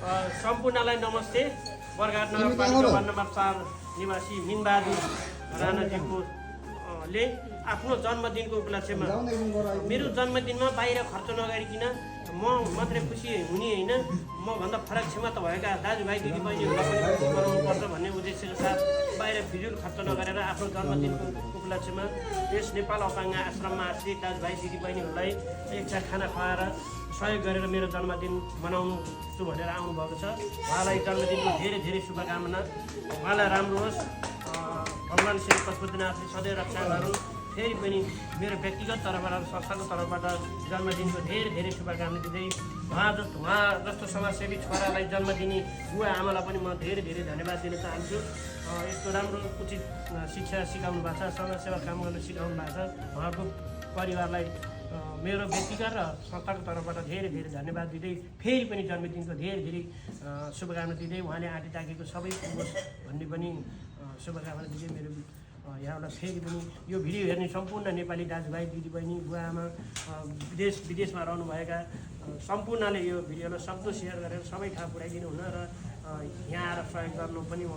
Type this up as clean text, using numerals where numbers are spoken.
सम्पूर्णलाई नमस्ते। बरघाट नगरपालिका ward number 4 निवासी मिनबहादुर राणाजीको ले आफ्नो जन्मदिनको उपलक्ष्यमा मेरो जन्मदिनमा बाहिर खर्च नगरिकन म मात्रै खुसी हुने होइन, मभन्दा फरक क्षमता भएका दाजुभाइ दिदीबहिनीहरूलाई पनि खुसी बनाउनुपर्छ भन्ने उद्देश्यका साथ बाहिर फिजुल खर्च नगरेर आफ्नो जन्मदिनको उपलक्ष्यमा यस नेपाल अपाङ्ग आश्रममा आश्रित दाजुभाइ दिदीबहिनीहरूलाई एकछा खाना खुवाएर सहयोग गरेर मेरो जन्मदिन मनाउछु भनेर आउनुभएको छ। उहाँलाई जन्मदिनको धेरै धेरै शुभकामना। उहाँलाई राम्रो होस्, भगवान् श्री पशुपतिनाथले सधैँ रक्षा गरून्। फेरि पनि मेरो व्यक्तिगत तर्फबाट संस्थाको तर्फबाट जन्मदिनको धेरै धेरै शुभकामना दिँदै उहाँ जस्तो समाजसेवी छोरालाई जन्म दिने बुवा आमालाई पनि म धेरै धेरै धन्यवाद दिन चाहन्छु। यस्तो राम्रो उचित शिक्षा सिकाउनु भएको छ, समाजसेवा काम गर्न सिकाउनु भएको छ। उहाँको परिवारलाई मेरो व्यक्तिगत र संस्थाको तर्फबाट धेरै धेरै धन्यवाद दिँदै फेरि पनि जन्मदिनको धेरै धेरै शुभकामना दिँदै उहाँले आँटी ताकेको सबै पुगोस् भन्ने पनि शुभकामना दिँदै मेरो यहाँबाट फेरि पनि यो भिडियो हेर्ने सम्पूर्ण नेपाली दाजुभाइ दिदीबहिनी बुवा आमा विदेशमा रहनुभएका सम्पूर्णले यो भिडियोलाई सक्दो सेयर गरेर सबै ठाउँ पुर्याइदिनु हुन र यहाँ आएर सहयोग गर्नु पनि म